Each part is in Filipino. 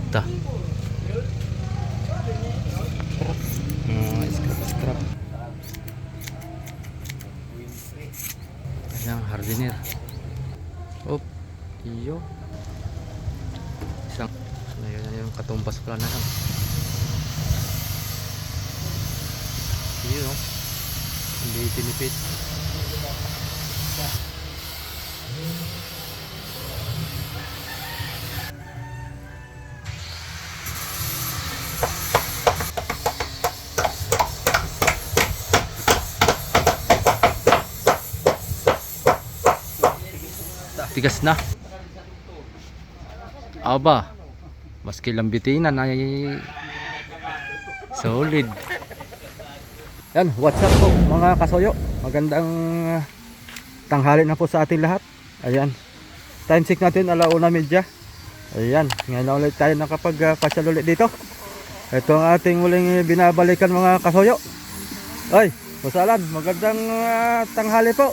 Ta. Scrap. Ayan, hardiner. Op, iyo. Isang, ayun na yung katumbas pala na lang. Iyo, no? Hindi tinipid. Tigas na. Aba, maski lambitinan ay solid. Yan, what's up po mga kasoyo. Magandang tanghali na po sa ating lahat. Ayan, time check natin 1:30. Ayan, ngayon na ulit tayo nakapag-pasyal ulit dito. Ito ang ating muling binabalikan mga kasoyo. Ay, masalan, magandang tanghali po.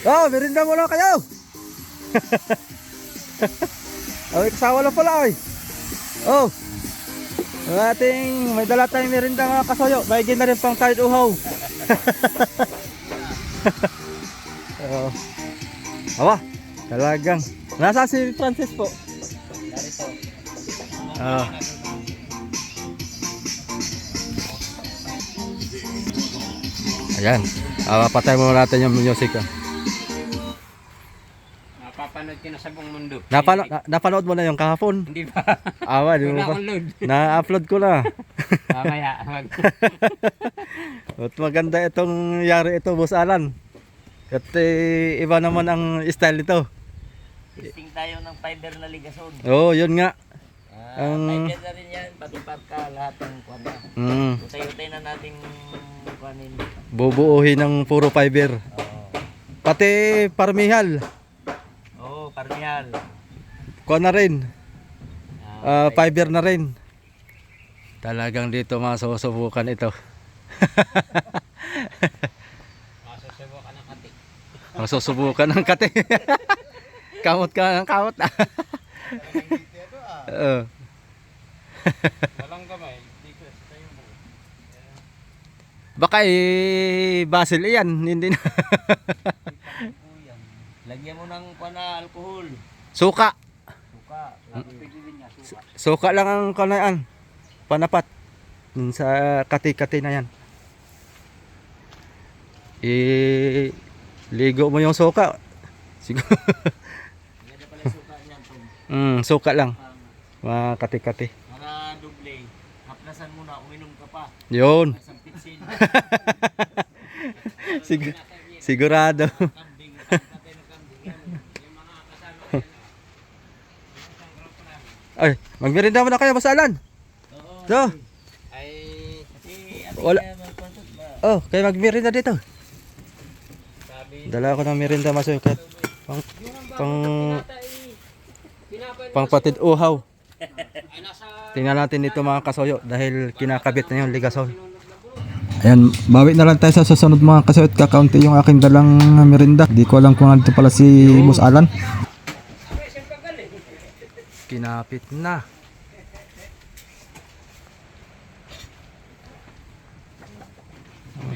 Oh, merinda muna kayo. Ay, kasawa lang pala ay. Oh, ang ating may dala tayong merinda mga kasoyo. Baigin na rin pang tide uhaw. Oh. Awa, talagang nasa si Francis po. Oh. Ayan, patay muna natin yung music. Napapanood ko na sa buong mundo. Napanood mo na yung kahapon? Hindi pa. Awa, di mo pa. Na-upload ko na. Mamaya. At maganda itong yari ito, Boss Alan. At iba naman ang style nito. Testing tayo ng fiber na ligason. Oo, yun nga. Fiber na rin yan, pati pagka lahat ng kuwan na. Utay-utay na nating kuwanin. Bubuuhin ng puro fiber. Pati parmihal. Oo, parmihal. Kuha na rin. Fiber na rin. Talagang dito masusubukan ito. Masusubukan ng kati. Masusubukan ng kati. Kamot ka ng kamot. Walang kamay. Baka basil yan. Hindi na. Lagyan mo ng kuwan na alcohol. Suka. Suka. Pwede din niya, suka. Suka lang ang kanaan. Panapat. Sa kati-kati na yan. Ligo mo yung suka. Siguro. Ganda pala yung suka niyan, Tom. Suka lang. Mga kati-kati. Para doble. Haplasan muna, uminom ka pa. Yun. Isang pitsin. Sigurado. Kambing, patay ng kambing. Yung mga kasama ko. Ay, magmerienda mo na kayo, Boss Alan. Oo. So, Ay, kasi Wala. magkontot ba? oh, kayo magmerienda dito. Sabi, Dala ko ng merienda masukit. Pang patid uhaw. ay nasa Tingnan natin dito mga kasoyo dahil kinakabit na yung ligasol. Ayan, bawi na lang tayo sa susunod mga kasoyo at kakaunti yung aking dalang merienda. Di ko alam kung nandito pala si Boss Alan. Kinapit na.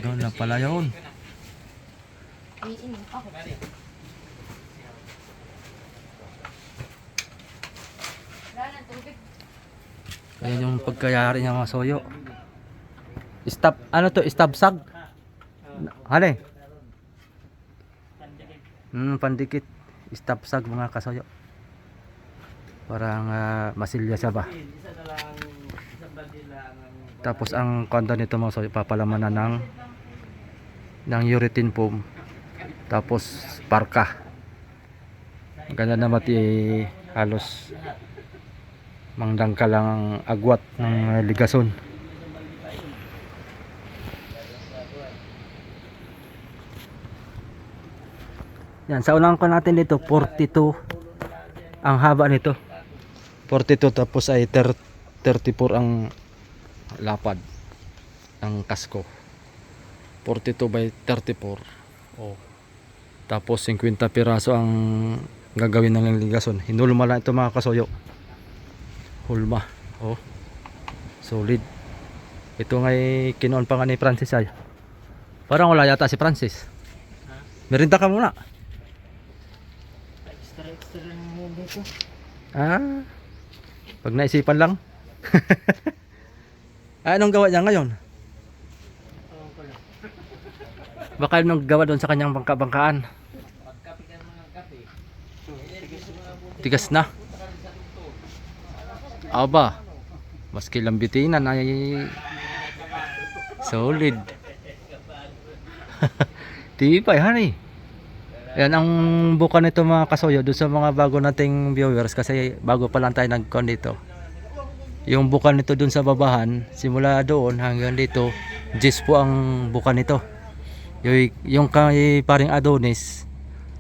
Doon na pala yun. Ayan yung pagkayari niya mga soyo. Stop, ano to? Stop sag? Hane? Pandikit. Stop sag mga kasoyo. Parang masilya siya ba? Tapos ang kondo nito mga soyo, papalamanan ng urethane foam. Tapos parka. Ganda na mati halos mangdangka lang ang agwat ng ligason. Yan, sa unang ko natin dito 42 ang haba nito. 42 tapos ay 34 ang lapad ng kasko. 42 by 34. Oh. Tapos 50 piraso ang gagawin ng ligason. Hinulma lang ito mga kasoyo. Hulma. Oh. Solid. Ito nga'y kinuon pa nga ni Francis ay. Parang wala yata si Francis. Merinda ka muna. Extra lang dito. Ah. Pag naisipan lang. Anong gawa niya ngayon? Baka anong gawa doon sa kanyang bangka-bangkaan. Pagkapi ka naman ng kape. Tigas na. Aba. Maski lambitinan ay solid. Tibay, honey. Yan ang buka nito mga kasoyo doon sa mga bago nating viewers kasi bago pa lang tayo nag-con dito. Yung buka nito doon sa babahan, simula doon hanggang dito, 10 po ang buka nito. Yung kay paring Adonis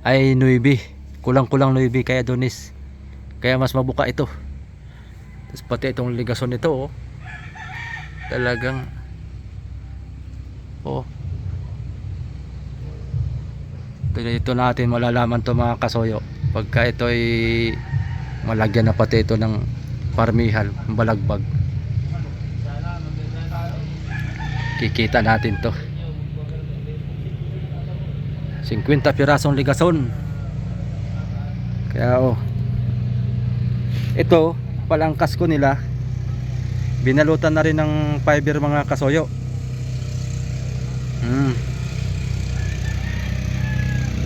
ay 9. Kulang-kulang 9 kay Adonis. Kaya mas mabuka ito. Tapos pati itong ligason nito, oh. Talagang oh. Ito natin malalaman to mga kasoyo pagka ito ay malagyan na pati ito ng parmihal, balagbag. Kikita natin to. 50 pirasong ligason. Kaya oh. Ito palang kasko nila. Binalutan na rin ng fiber mga kasoyo.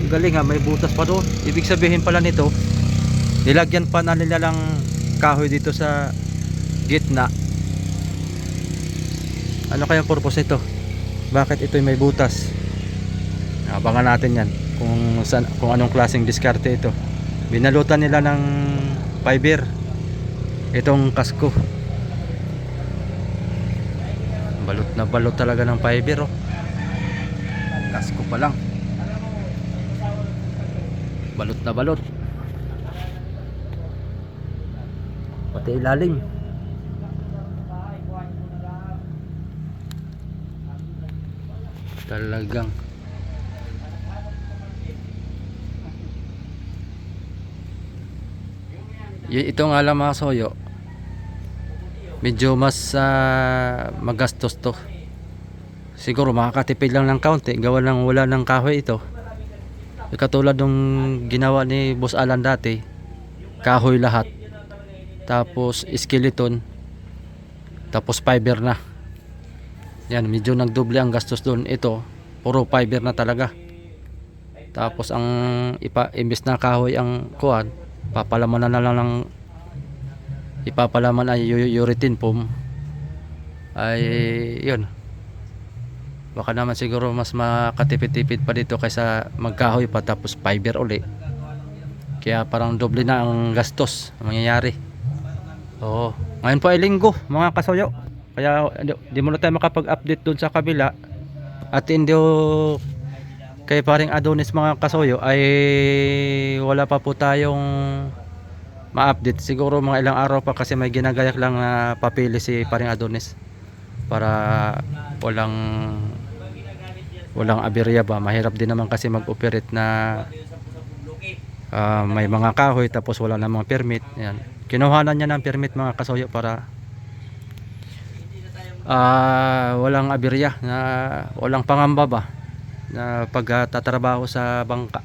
Galing ha, may butas pa doon. Ibig sabihin pala nito, nilagyan pa na nila lang kahoy dito sa gitna. Ano kayang purpose ito? Bakit ito may butas? Abangan natin yan kung anong klaseng diskarte ito. Binalutan nila ng fiber itong kasko. Balot na balot talaga ng fiber, oh. Kasko pa lang. Balot na balot. Pati ilalim. Talagang ito nga lang mga soyo, medyo mas magastos to. Siguro makakatipid lang ng kaunti gawa ng wala ng kahoy ito. Katulad nung ginawa ni Boss Alan dati, kahoy lahat, tapos skeleton, tapos fiber na. Yan, medyo nagdoble ang gastos doon. Ito puro fiber na talaga. Tapos ang imbes na kahoy ang kuan, papalaman na lang ng ipapalaman ay urethane foam. Ay yun, baka naman siguro mas makatipid-tipid pa dito kaysa magkahoy pa tapos fiber uli. Kaya parang doble na ang gastos ang mangyayari. Oo. Ngayon po ay linggo mga kasoyo, kaya di mo na tayo makapag-update doon sa kabila. At hindi kay paring Adonis mga kasoyo ay wala pa po tayong ma-update. Siguro mga ilang araw pa kasi may ginagayak lang na papili si paring Adonis para walang aberya ba. Mahirap din naman kasi mag-operate na may mga kahoy tapos wala namang permit. Yan. Kinuhanan niya ng permit mga kasoyo para walang aberya, na walang pangamba ba na pagtatrabaho sa bangka.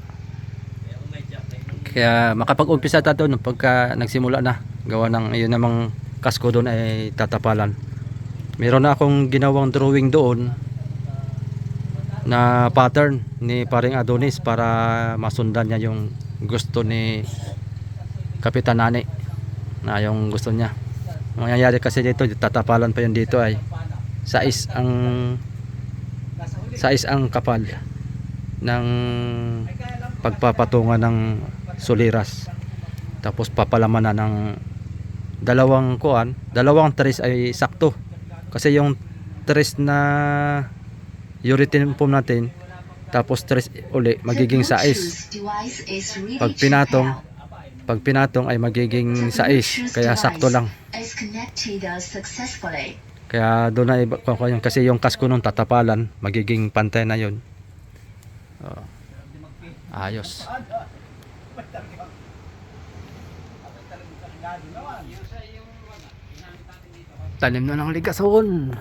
Kaya makapag-umpisa tayo doon pagka nagsimula na gawa ng yun namang kasko doon ay tatapalan. Meron na akong ginawang drawing doon na pattern ni paring Adonis para masundan niya yung gusto ni Kapitan Nani, na yung gusto niya. Mangyayari kasi dito, tatapalan pa yun dito ay sais ang kapal ng pagpapatungan ng suliras. Tapos papalaman na ng dalawang tres ay sakto. Kasi yung tres na urethane foam natin tapos tres uli magiging sais. Pag pinatong ay magiging sais, kaya sakto lang. Kaya doon na kasi yung kasko nung tatapalan magiging pantay na yun. Ayos. Tanim na ng ligason.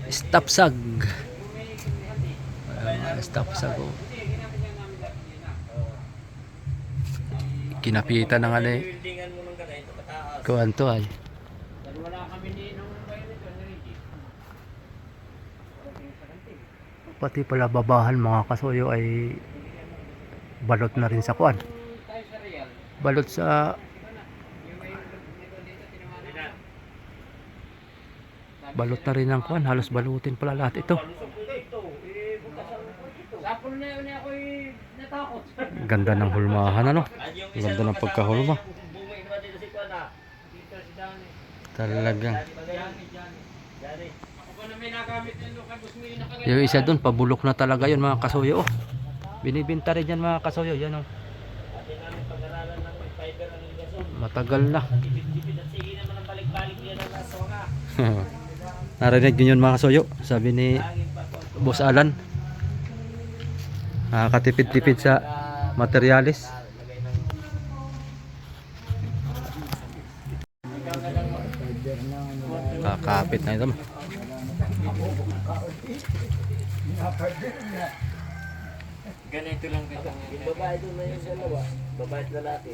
Stapsag. Stapsag oh. Kinapitan ng ano eh. Buildingan mo nung ganito kataas. Kuwan to ay. Pati pala babahan mga kasuyo ay balot na rin sa kuwan. Balot sa balot na rin ang kuwan. Halos balutin pala lahat ito. Ganda ng hulmahan ano. Ganda ng pagkahulma. Talagang. Yung isa doon pabulok na talaga yun mga kasuyo oh. Binibinta rin yan mga kasuyo yan oh. Matagal na. Narinig din yun mga kasuyo. Sabi ni Boss Alan, katipid-tipid sa materialis. Kakapit na ito. Ganito lang kita. Yung babae doon na yung dalawa. Babae at lalaki.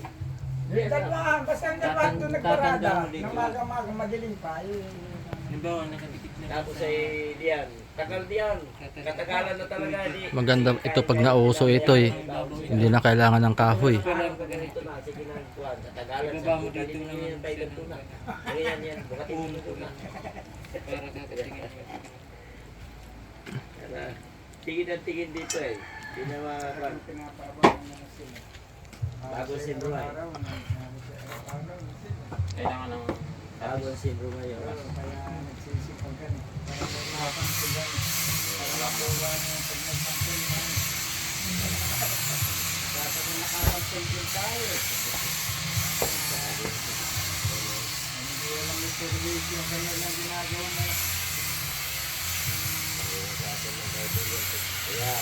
Dalawang, basta ang dalawang doon nagparada. Namaga-maga, madilim pa. Tapos ay diyan. Tagal diyan. Katagalan na talaga. Maganda ito pag nauso ito eh. Hindi na kailangan ng kahoy. Ganito na. Sige na. Katagalan. Sa dito na yan. Tayo ganito na. Ganyan yan. Bukatin mo dito na. Para kakatingin. Tingin na tingin dito eh. Hindi na makakpan. Bago sindro ay. Kailangan ng Bago sindro ngayon. Kaya,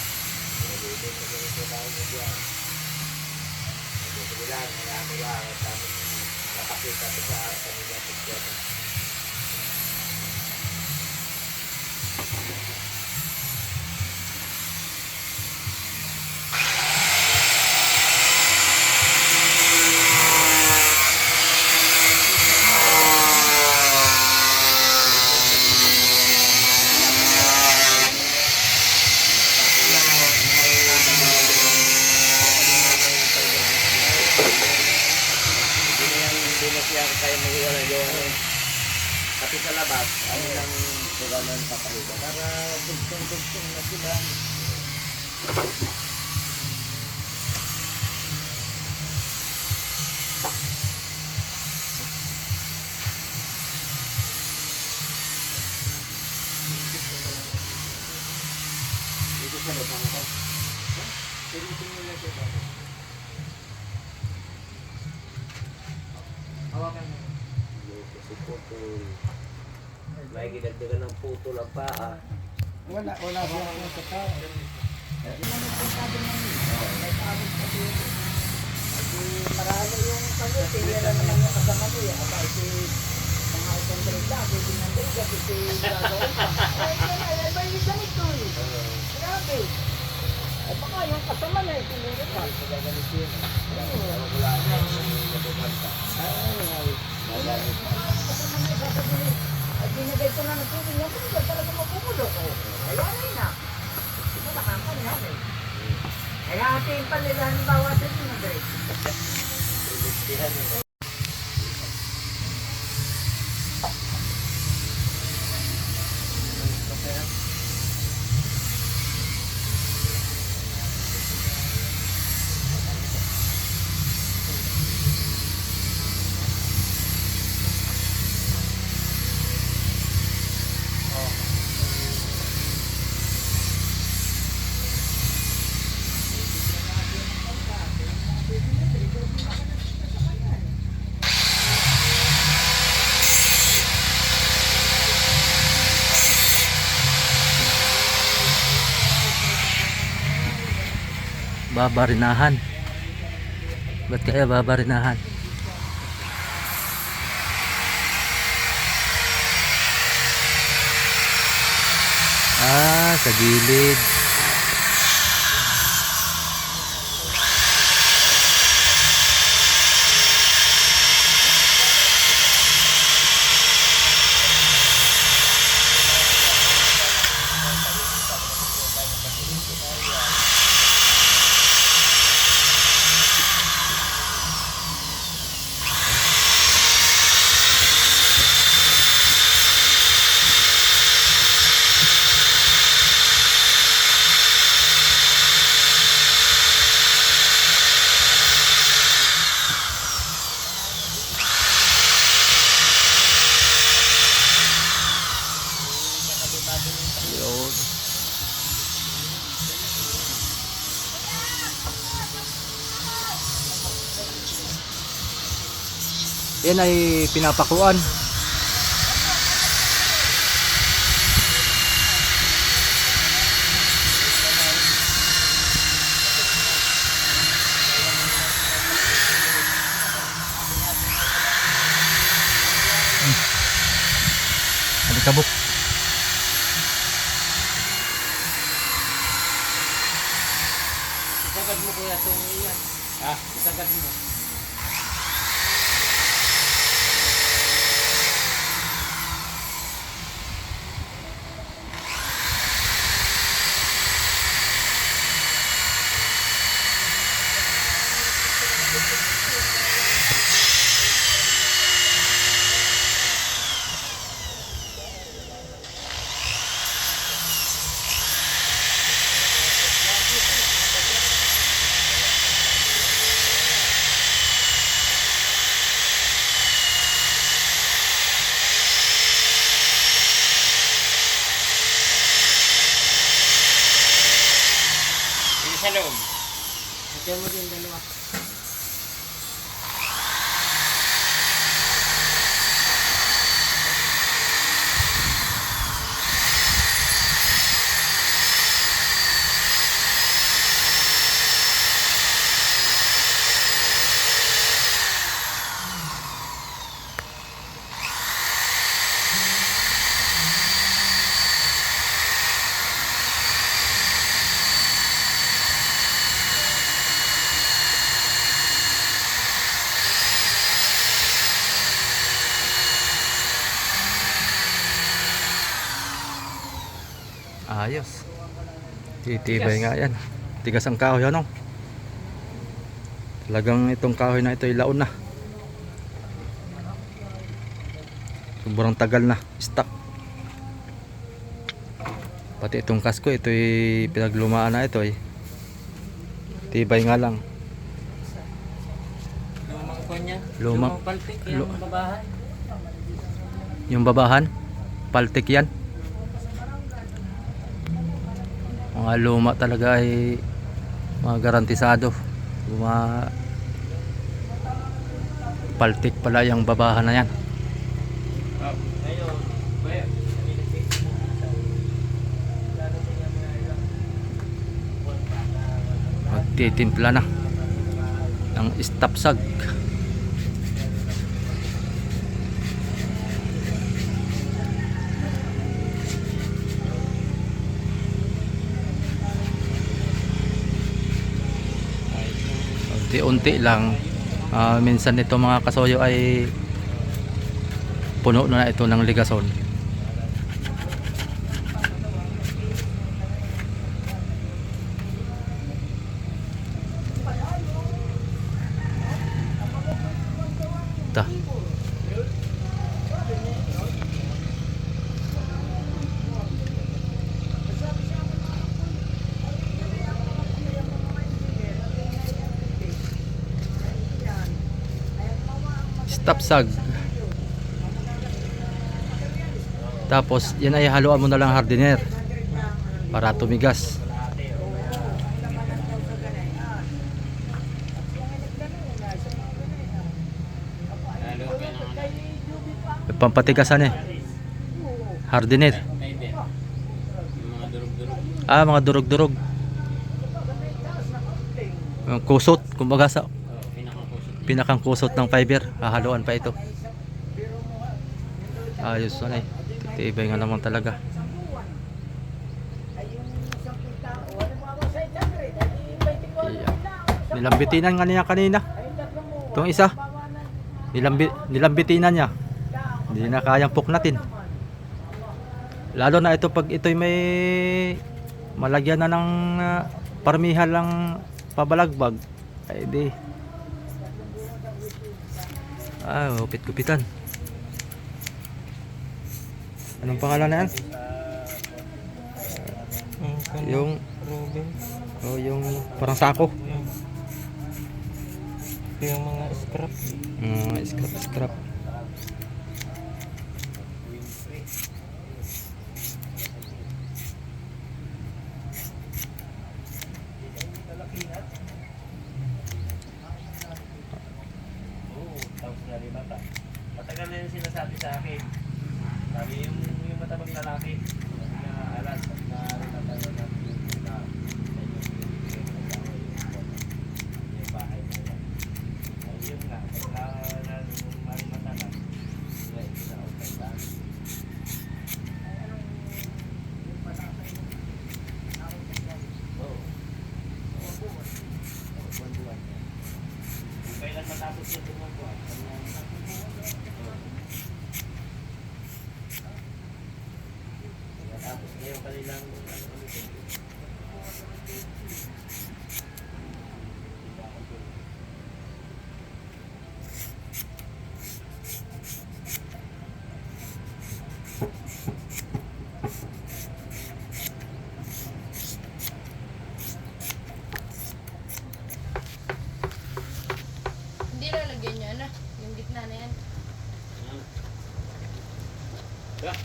nalilito sa ganito tao mo dyan. Sige lang, hayaan lang at namin nakakita ito sa kanila pagkyan. Hindi na siya kaya mahiwalay gawa pati sa labas, ano lang tugaw ng papahiba para dugtong-dugtong na sila. Dito sa lubang ko. Dito nila siya ba? Hawakan mo. Kasi putol. May ginagdagan ng putol ang paa. Wala siya sa tao. Marami yung pangit, hindi lang naman yung kasama mo yung aba, iti mga itong drita, hindi nang drita, iti gagawin pa. Ay, ba yung ganito eh. Grabe. Ay, baka yung kasama na itinuro pa. Magagamit yun. Wala na yung nabubanta. At binigay ko na ng tubig niya, kung ba talaga mapupulo ko? Kaya na. Ito nakakan yan eh. Kaya ating panila, halimbawa ito yung nag-break. Ibigtihan yun. Babarinahan. Ba't kaya babarinahan? Ah, sa gilid. Yun. Yan ay pinapakuan. Alikabok. Isagad mo kuya itong iyan. Isagad mo. Sa loob. Lagyan mo din dalawa. Ayos. Titibay nga yan. Tigas ang kahoy, ano? Talagang itong kahoy na ito ay laon na. Sobrang tagal na. Stuck. Pati itong kasko, ito ay pinaglumaan na ito ay. Tibay nga lang. Lumang konya. Lumang paltik. Yung babahan. Yung babahan, paltik yan. Mga luma talaga ay mga garantisado. Paltik pala yung babahan na yan. Ayun. Kuya. Magtitimpla na ng istapsag. Unti-unti lang. Minsan ito mga kasoyo ay puno na ito ng ligason. Ta. Tapsag. Tapos yan ay haluan mo na lang hardener para tumigas. Pampatigasan eh. Hardener. Mga durug-durug. Mga durog-durog. Kusot, kumbaga sa pinakang kusot ng fiber, hahaluan pa ito. Ayos na eh. Titibay nga naman talaga. Nilambitinan nga niya kanina. Itong isa. Nilambitinan niya. Hindi na kayang puknatin. Lalo na ito pag ito'y may malagyan na ng parmihan lang pabalagbag. Ay di. Upit-kupitan. Anong pangalan na yan? Yung yung parang sako. Yung mga scrap. Scrap. Matagal na yung sinasabi sa akin. Sabi yung matabang lalaki. Sabi nga alas na rinatawa na yung bahay na yan. Ayun nga, pagka marimata na, hindi na ako tandaan. Oo. Buwan-buwan. Kung kailan matapos yung buwan-buwan. Tapos ngayon kanilang Hindi lalagyan niya na. Yung gitna na yan. yeah.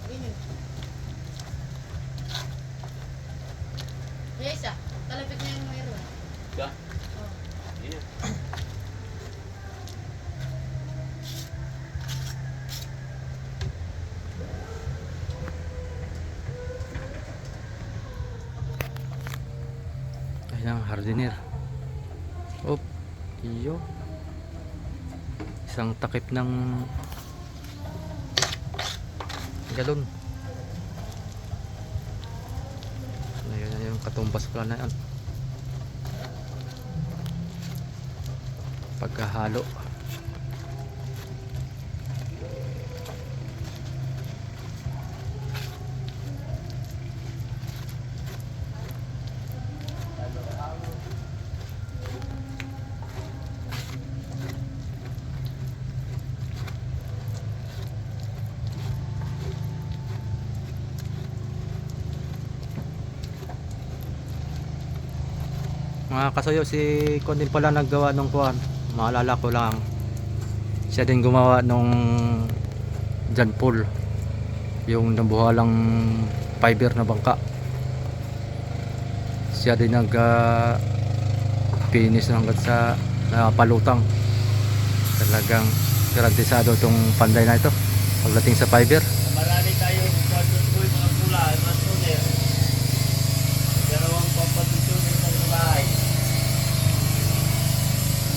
Ganyan. Kaya isa. Kalapit na yung mayroon. Yeah. Oh. Yun yan. Ayan ang hardiner. Iyo. Isang takip ng galon. Ayan yung katumbas pala na yan. Pagkahalo. Mga kasuyo, si Kon din pala naggawa nung kuwan. Maalala ko lang, siya din gumawa nung John Paul, yung nabuhalang fiber na bangka. Siya din nag finish hanggang sa palutang. Talagang garantisado itong panday na ito pagdating sa fiber. Marami tayong patutuloy mga pula, mga tuner. Dalawang pampatutuloy sa bahay.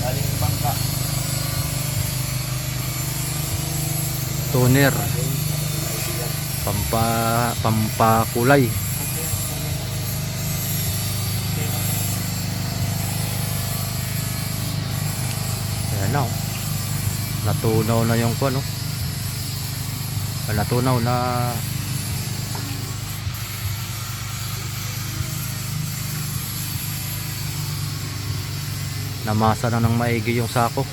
Galing sa bangka. Toner, pampakulay. Ayan na, natunaw na yung kuwan, no? Natunaw na namasa na ng maigi yung sako.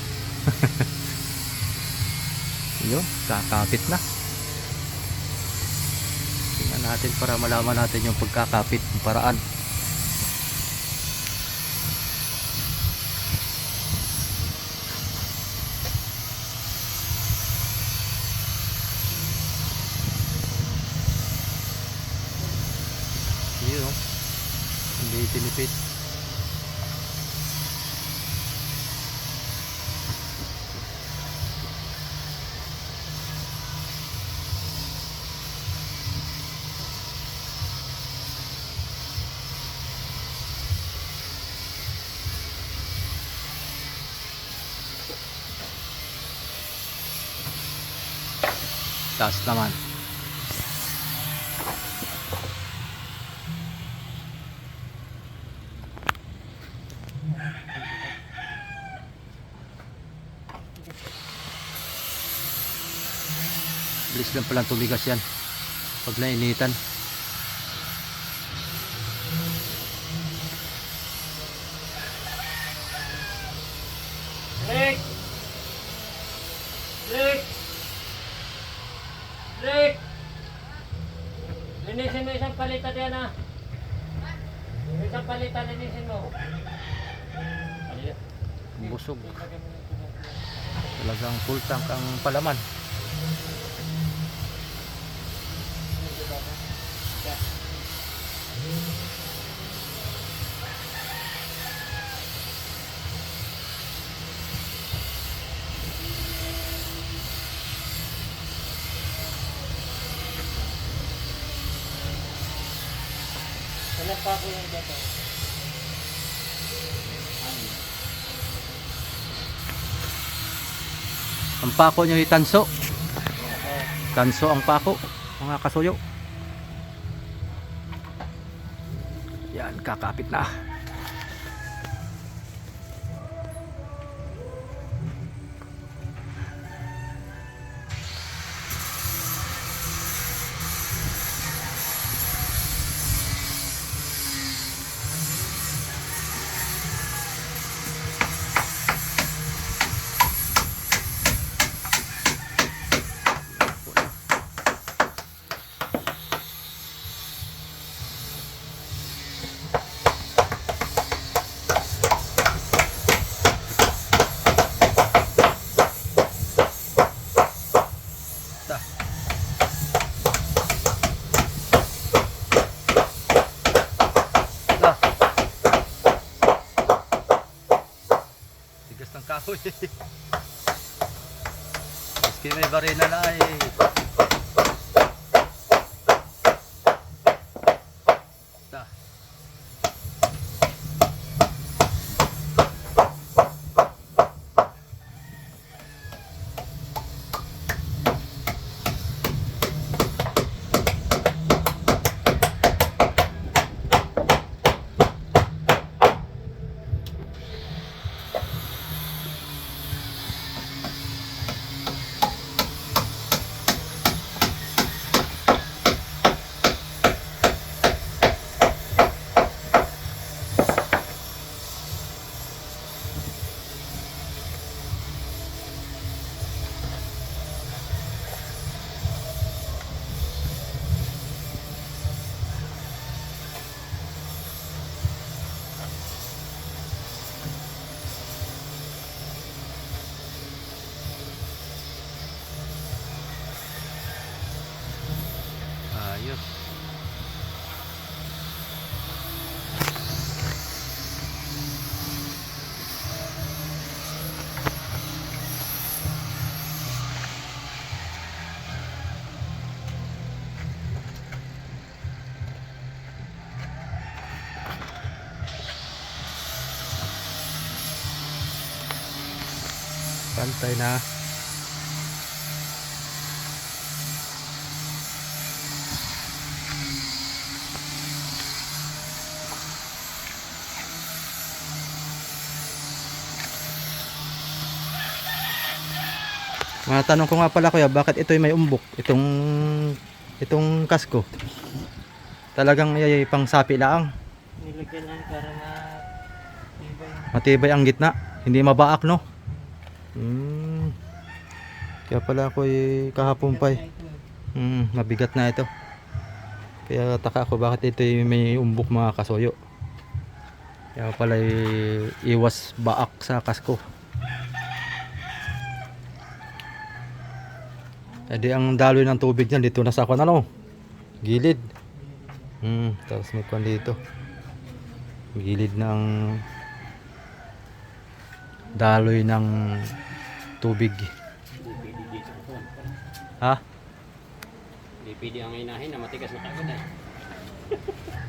Yun, kakapit na. Tingnan natin para malaman natin yung pagkakapit, yung paraan. Yun, oh. Hindi tinipid. Taas naman. Bilis lang palang tumigas yan pag nainitan. Rick! Rick! Rick! Linisin mo isang palitan yan ah. Isang palitan, linisin mo. Busog. Talagang full tank ang palaman. Ilan pa ako yung dito? Ang pako nyo itanso. Tanso ang pako, mga kasuyo. Yan, kakapit na. Tigas ng kahoy. Maski may barena na ay ta. Ayos. Pantay na. Matanong ko nga pala kuya, bakit ito'y may umbok? Itong kasko. Talagang ay pang sapi lang. Nilagyan lang para Matibay ang gitna. Hindi mabaak, no? Kaya pala ako kahapon pa eh. Mabigat na ito. Kaya taka ako bakit ito may umbok mga kasuyo. Kaya pala iwas baak sa kasko. Edi ang daloy ng tubig niyan dito na sa kwan ano, gilid. Tapos may kwan dito. Gilid ng daloy ng tubig. Ha? Hindi pwede ang inahin na matigas na kagad eh.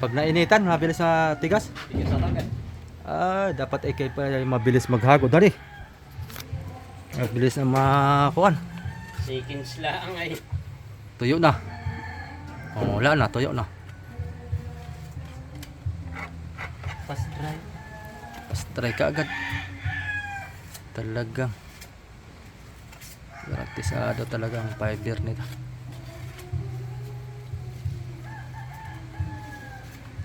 Pag nainitan, mabilis na tigas. Tigas na kagad. Dapat ikay pa mabilis maghagod dali. Mabilis na makuan. Seconds lang ay. Tuyo na. Oh, wala na, tuyo na. Fast dry. Fast try ka agad. Talagang garantisado talaga ang fiber nito.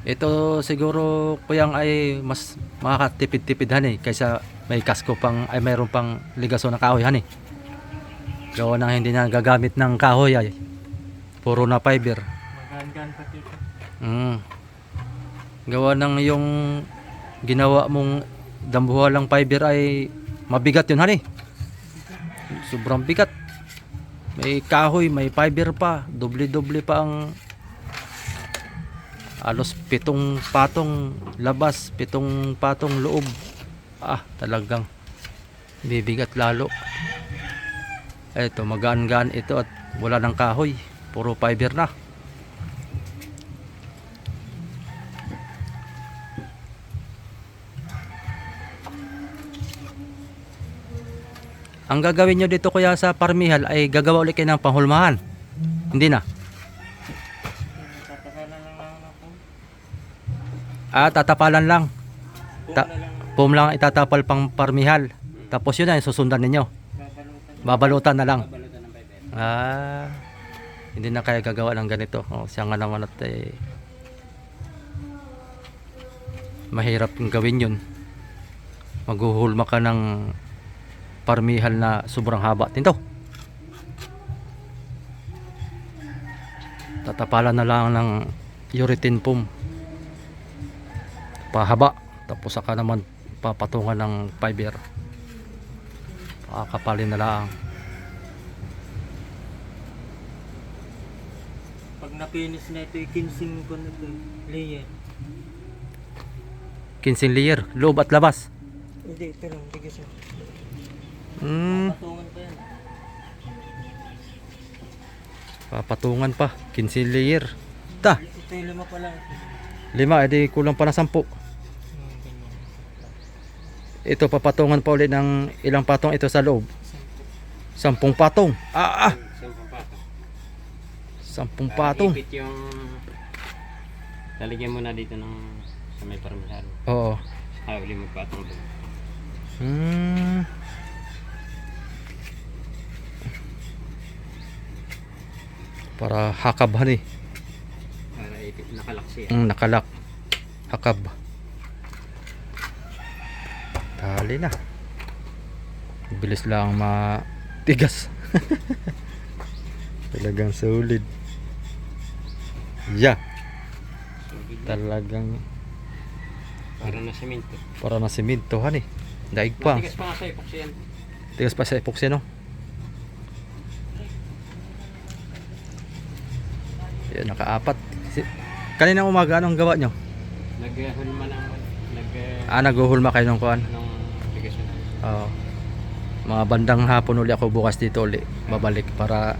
Ito siguro kuyang ay mas makakatipid-tipid han kaysa may kasko pang ay mayroon pang ligaso na kahoy han Gawa ng hindi na gagamit ng kahoy ay puro na fiber. Magaan-gaan pa dito. Gawa ng yung ginawa mong dambuhalang fiber ay mabigat yun han Sobrang bigat. May kahoy, may fiber pa, doble-doble pa ang alos 7 patong labas, 7 patong loob. Talagang bibigat lalo. Ito, magaan-gaan ito at wala ng kahoy, puro fiber na. Ang gagawin nyo dito kuya sa parmihal ay gagawa ulit kayo ng panghulmahan. Hindi na. Tatakalan lang lang ako. Tatapalan lang. Pum na lang. Pum lang itatapal pang parmihal. Tapos yun na yung susundan ninyo. Babalutan na lang. Babalutan ng fiber. Hindi na kaya gagawa ng ganito. Siya nga naman at mahirap yung gawin yun. Maghuhulma ka ng parmihal na sobrang haba. Tinto. Tatapalan na lang ng urethane foam. Pahaba. Tapos saka naman papatungan ng fiber. Pakapalin na lang. Pag napinis na ito, ikinsing ko na ito. Layer. 15 layer. Loob at labas. Hindi, ito lang. Tigas mo. Patungan pa yan. Papatungan pa. 15 layer. Ito yung 5 pa lang. 5. Edi kulang pa na 10. Ito papatungan pa ulit ng ilang patong ito sa loob. 10 patong. 10 patong. Ipit yung lalagyan mo na dito ng sa may parmihal. Oo. Uli mo patong doon. Para hakabhan Para ipit nakalak siya. nakalak. Hakab. Tali na. Bilis lang matigas. Talagang solid. Talagang Para na semento. para na semento Daig pa. Tigas pa nga sa epoxy yan. Tigas pa sa epoxy Yan, naka-4. Kaninang umaga anong gawa nyo? Naghulma ng Naghuhulma kayo ng kuan. ng tigas yun. Oo. Mga bandang hapon uli ako bukas dito uli. Babalik para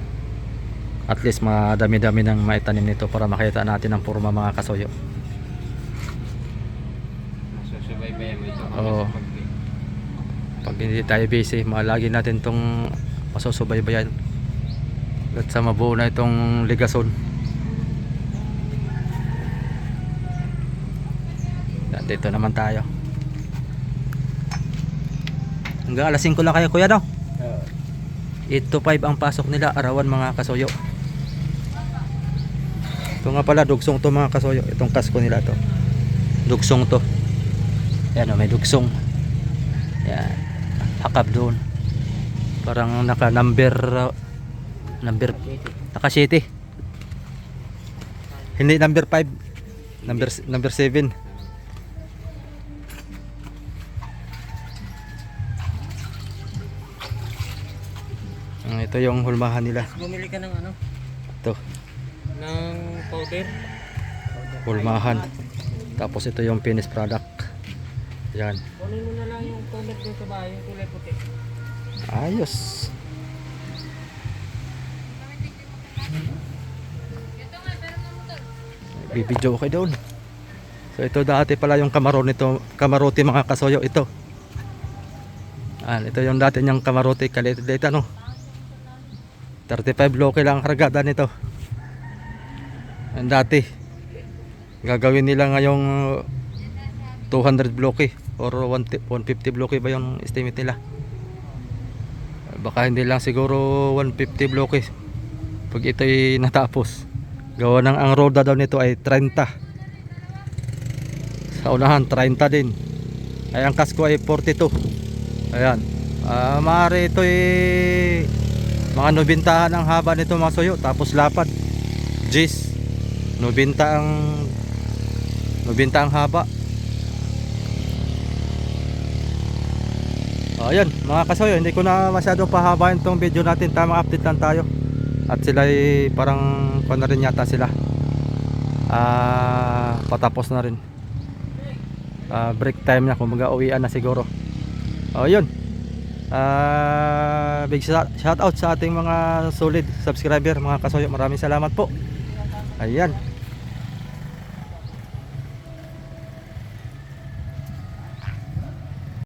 at least madami-dami ng maitanim nito para makita natin ang purma mga kasoyo. Nasusubaybayan mo ito. Oo. Pag hindi tayo busy, malagi natin tong masusubaybayan. At sa mabuo na itong ligason. Dito naman tayo. Hanggang alas 5 lang kayo kuya 8 to 5 ang pasok nila arawan mga kasoyo. Ito nga pala dugsong to mga kasoyo. Itong kasko nila to. Dugsong to. Ayan may dugsong. Ayan. Hakab doon. Parang naka number naka city. Hindi number 5. Number 7. Ito yung hulmahan nila. Bumili ka ng ano? Ito. Ng powder. Hulmahan. Tapos ito yung finished product. Yan. Kunin mo na lang yung powder doon sa bahay, yung kulay puti. Ayos. Bibidyo okay doon. So ito dati pala yung kamarote mga kasoyo ito. Ito yung dati niyang kamarote kalit-lit 35 bloke lang ang kargada nito. Ang dati. Gagawin nila ngayong 200 bloke or 150 bloke ba yung estimate nila. Baka hindi lang siguro 150 bloke pag ito'y natapos. Gawa ng ang roda daw nito ay 30. Sa unahan 30 din. Ay ang kasko ay 42. Ayan. Maaari ito mga 90 ang haba nito mga soyo. Tapos lapad. Gis. 90 ang haba. Ayan mga kasoyo, hindi ko na masyado pahabain tong video natin. Tamang update lang tayo. At sila ay parang na rin yata sila. Patapos na rin. Break time na, kumbaga uwian na siguro. Ayun. Big shout out sa ating mga solid subscriber mga kasoyo. Maraming salamat po. Ayan.